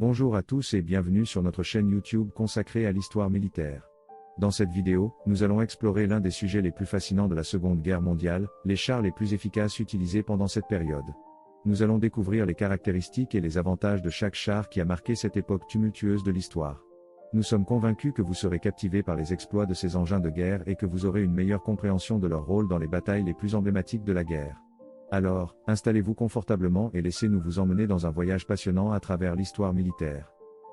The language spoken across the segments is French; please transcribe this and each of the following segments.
Bonjour à tous et bienvenue sur notre chaîne YouTube consacrée à l'histoire militaire. Dans cette vidéo, nous allons explorer l'un des sujets les plus fascinants de la Seconde Guerre mondiale, les chars les plus efficaces utilisés pendant cette période. Nous allons découvrir les caractéristiques et les avantages de chaque char qui a marqué cette époque tumultueuse de l'histoire. Nous sommes convaincus que vous serez captivés par les exploits de ces engins de guerre et que vous aurez une meilleure compréhension de leur rôle dans les batailles les plus emblématiques de la guerre. Alors, installez-vous confortablement et laissez-nous vous emmener dans un voyage passionnant à travers l'histoire militaire.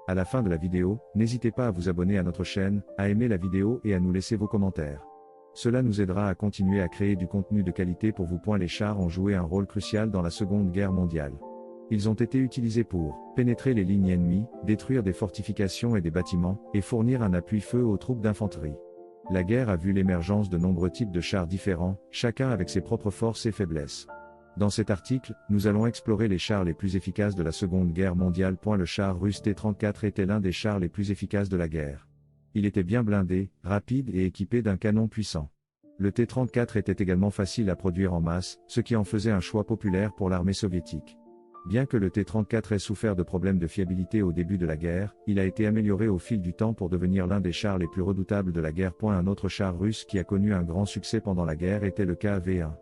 À la fin de la vidéo, n'hésitez pas à vous abonner à notre chaîne, à aimer la vidéo et à nous laisser vos commentaires. Cela nous aidera à continuer à créer du contenu de qualité pour vous. Les chars ont joué un rôle crucial dans la Seconde Guerre mondiale. Ils ont été utilisés pour pénétrer les lignes ennemies, détruire des fortifications et des bâtiments, et fournir un appui-feu aux troupes d'infanterie. La guerre a vu l'émergence de nombreux types de chars différents, chacun avec ses propres forces et faiblesses. Dans cet article, nous allons explorer les chars les plus efficaces de la Seconde Guerre mondiale. Le char russe T-34 était l'un des chars les plus efficaces de la guerre. Il était bien blindé, rapide et équipé d'un canon puissant. Le T-34 était également facile à produire en masse, ce qui en faisait un choix populaire pour l'armée soviétique. Bien que le T-34 ait souffert de problèmes de fiabilité au début de la guerre, il a été amélioré au fil du temps pour devenir l'un des chars les plus redoutables de la guerre. Un autre char russe qui a connu un grand succès pendant la guerre était le KV-1.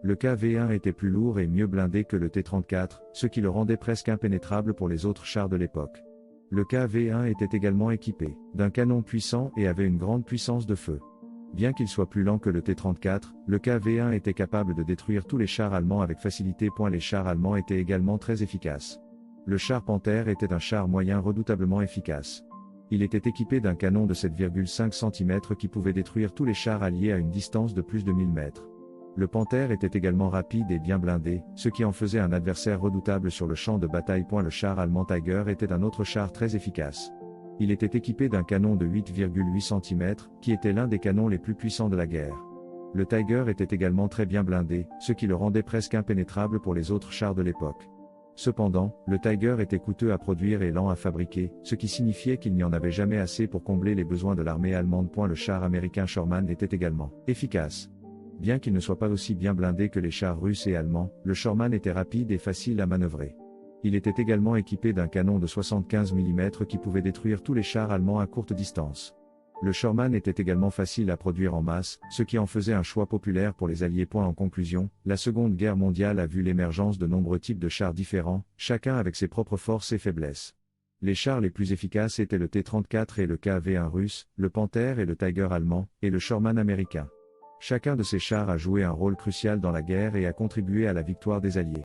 Le KV-1 était plus lourd et mieux blindé que le T-34, ce qui le rendait presque impénétrable pour les autres chars de l'époque. Le KV-1 était également équipé d'un canon puissant et avait une grande puissance de feu. Bien qu'il soit plus lent que le T-34, le KV-1 était capable de détruire tous les chars allemands avec facilité. Les chars allemands étaient également très efficaces. Le char Panther était un char moyen redoutablement efficace. Il était équipé d'un canon de 7,5 cm qui pouvait détruire tous les chars alliés à une distance de plus de 1000 mètres. Le Panther était également rapide et bien blindé, ce qui en faisait un adversaire redoutable sur le champ de bataille. Le char allemand Tiger était un autre char très efficace. Il était équipé d'un canon de 8,8 cm, qui était l'un des canons les plus puissants de la guerre. Le Tiger était également très bien blindé, ce qui le rendait presque impénétrable pour les autres chars de l'époque. Cependant, le Tiger était coûteux à produire et lent à fabriquer, ce qui signifiait qu'il n'y en avait jamais assez pour combler les besoins de l'armée allemande. Le char américain Sherman était également efficace. Bien qu'il ne soit pas aussi bien blindé que les chars russes et allemands, le Sherman était rapide et facile à manœuvrer. Il était également équipé d'un canon de 75 mm qui pouvait détruire tous les chars allemands à courte distance. Le Sherman était également facile à produire en masse, ce qui en faisait un choix populaire pour les Alliés. En conclusion, la Seconde Guerre mondiale a vu l'émergence de nombreux types de chars différents, chacun avec ses propres forces et faiblesses. Les chars les plus efficaces étaient le T-34 et le KV-1 russe, le Panther et le Tiger allemand, et le Sherman américain. Chacun de ces chars a joué un rôle crucial dans la guerre et a contribué à la victoire des Alliés.